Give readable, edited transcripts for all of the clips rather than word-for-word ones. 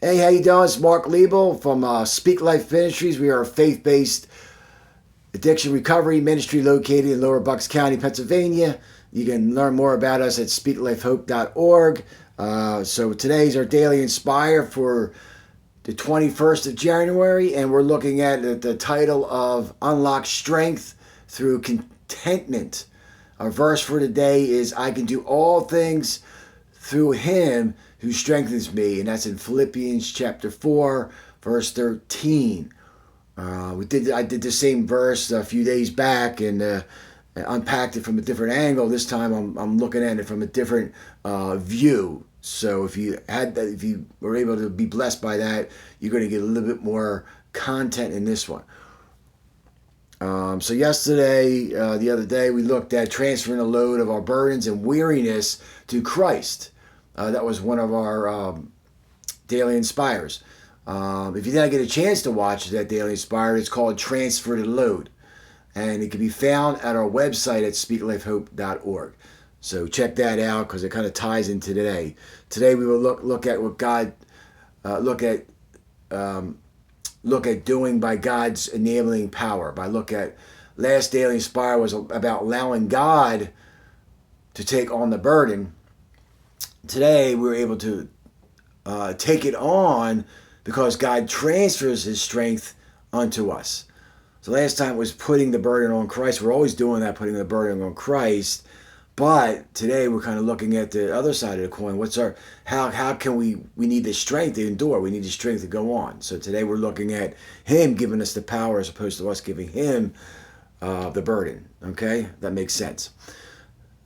Hey, how you doing? It's Mark Liebel from Speak Life Ministries. We are a faith-based addiction recovery ministry located in Lower Bucks County, Pennsylvania. You can learn more about us at speaklifehope.org. So today's our Daily Inspire for the 21st of January, and we're looking at the title of Unlock Strength Through Contentment. Our verse for today is, I can do all things through him who strengthens me, and that's in Philippians chapter 4, verse 13. I did the same verse a few days back and unpacked it from a different angle. This time I'm looking at it from a different view. So if you were able to be blessed by that, you're going to get a little bit more content in this one. So yesterday, the other day, we looked at transferring the load of our burdens and weariness to Christ. That was one of our Daily Inspires. If you didn't get a chance to watch that Daily Inspire, it's called Transfer the Load. And it can be found at our website at speaklifehope.org. So check that out because it kind of ties into today. Today we will look at what God look at doing by God's enabling power. Last Daily Inspire was about allowing God to take on the burden. Today we're able to take it on because God transfers his strength unto us. So last time it was putting the burden on Christ. We're always doing that, putting the burden on Christ. But today we're kind of looking at the other side of the coin. How can we need the strength to endure? We need the strength to go on. So today we're looking at him giving us the power as opposed to us giving him the burden. Okay, that makes sense.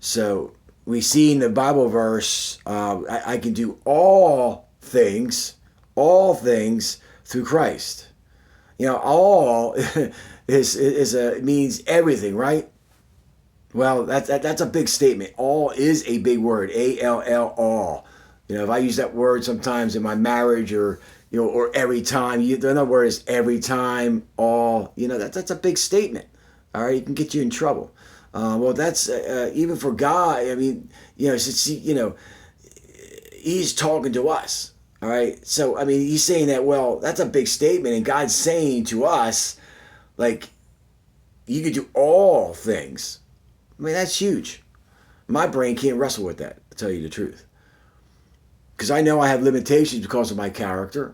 So we see in the Bible verse, I can do all things through Christ. You know, all means everything, right? Well, that's a big statement. All is a big word. A-L-L, all. You know, if I use that word sometimes in my marriage or every time, the other word is every time, all. You know, that's a big statement. All right, it can get you in trouble. Well, that's even for God. I mean, he's talking to us. All right. So, I mean, he's saying that, well, that's a big statement. And God's saying to us, like, you can do all things. I mean, that's huge. My brain can't wrestle with that, to tell you the truth. Because I know I have limitations because of my character,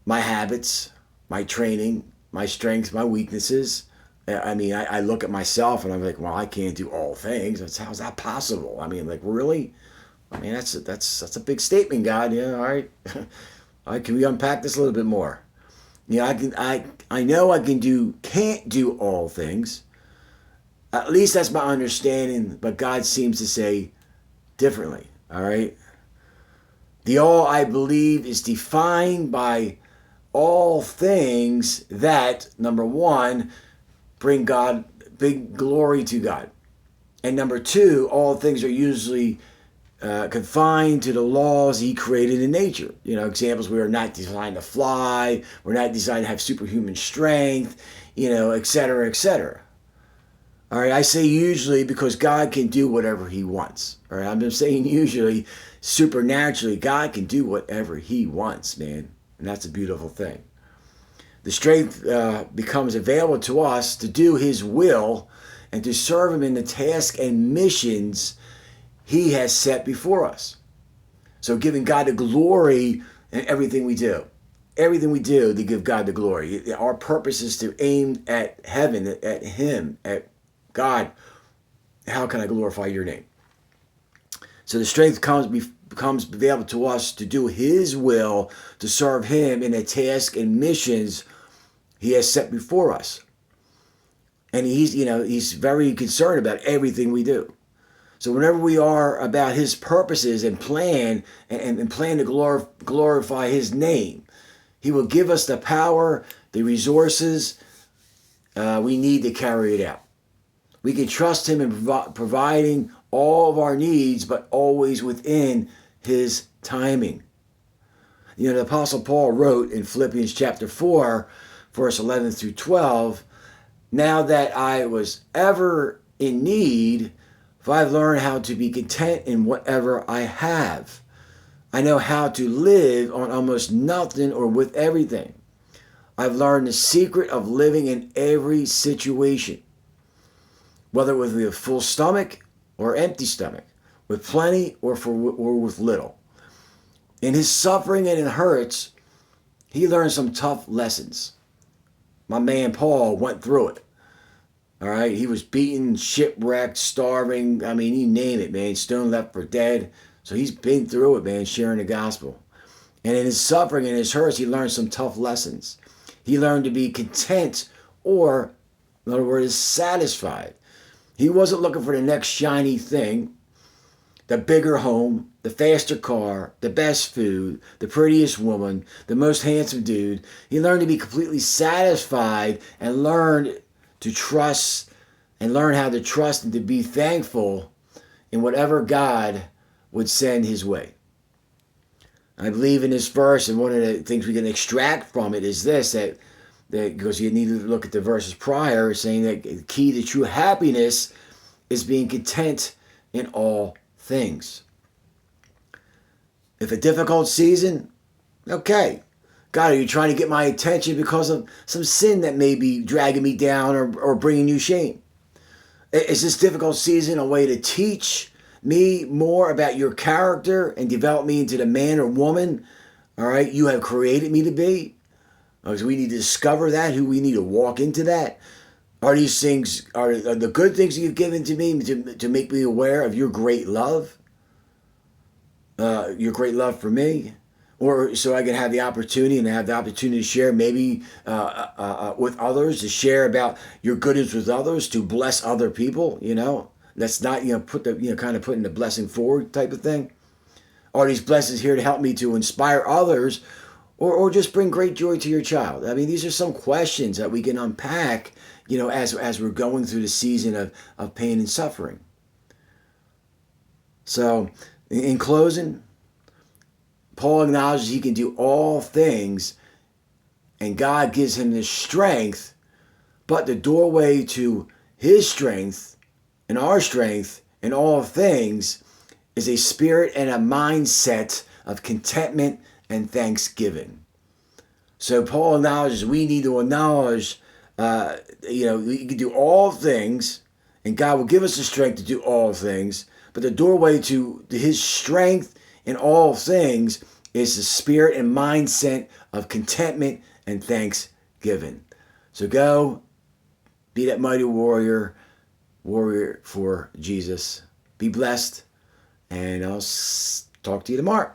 my habits, my training, my strengths, my weaknesses. I mean, I look at myself and I'm like, well, I can't do all things. How's that possible? I mean, like, really? I mean, that's a big statement, God. Yeah, all right. All right, can we unpack this a little bit more? Yeah, I know I can't do all things. At least that's my understanding, but God seems to say differently. All right. The all, I believe, is defined by all things that, number one, bring glory to God. And number two, all things are usually confined to the laws he created in nature. You know, examples, we are not designed to fly, we're not designed to have superhuman strength, et cetera, et cetera. All right, I say usually because God can do whatever he wants. All right, I'm just saying usually, supernaturally, God can do whatever he wants, man. And that's a beautiful thing. The strength becomes available to us to do his will and to serve him in the tasks and missions he has set before us. So giving God the glory in everything we do. Everything we do to give God the glory. Our purpose is to aim at heaven, at him, at God. How can I glorify your name? So the strength becomes available to us to do his will, to serve him in the tasks and missions he has set before us. And he's very concerned about everything we do. So whenever we are about his purposes and plan and plan to glorify his name, he will give us the power, the resources we need to carry it out. We can trust him in providing all of our needs, but always within his timing. You know, the Apostle Paul wrote in Philippians chapter 4, verse 11 through 12, now that I was ever in need, for I've learned how to be content in whatever I have. I know how to live on almost nothing or with everything. I've learned the secret of living in every situation, whether with a full stomach or empty stomach, with plenty or with little. In his suffering and in hurts, he learned some tough lessons. My man Paul went through it. All right, he was beaten, shipwrecked, starving. I mean, you name it, man. Stoned, left for dead. So he's been through it, man, sharing the gospel. And in his suffering and his hurts, he learned some tough lessons. He learned to be content, or, in other words, satisfied. He wasn't looking for the next shiny thing, the bigger home, the faster car, the best food, the prettiest woman, the most handsome dude. He learned to be completely satisfied and learned to trust and learn how to trust and to be thankful in whatever God would send his way. I believe in this verse, and one of the things we can extract from it is this, that because you need to look at the verses prior, saying that the key to true happiness is being content in all things. If a difficult season, okay. God, are you trying to get my attention because of some sin that may be dragging me down or bringing you shame? Is this difficult season a way to teach me more about your character and develop me into the man or woman, all right, you have created me to be? Because we need to discover that, who we need to walk into that. Are these things, are the good things that you've given to me to make me aware of your great love? Your great love for me? Or so I can have the opportunity and have the opportunity to share maybe with others, to share about your goodness with others, to bless other people, you know? That's not, kind of putting the blessing forward type of thing. Are these blessings here to help me to inspire others or just bring great joy to your child? I mean, these are some questions that we can unpack, as we're going through the season of pain and suffering. So, in closing, Paul acknowledges he can do all things and God gives him the strength, but the doorway to his strength and our strength in all things is a spirit and a mindset of contentment and thanksgiving. So Paul acknowledges we need to acknowledge, we can do all things, and God will give us the strength to do all things, but the doorway to his strength in all things is the spirit and mindset of contentment and thanksgiving. So go, be that mighty warrior for Jesus. Be blessed, and I'll talk to you tomorrow.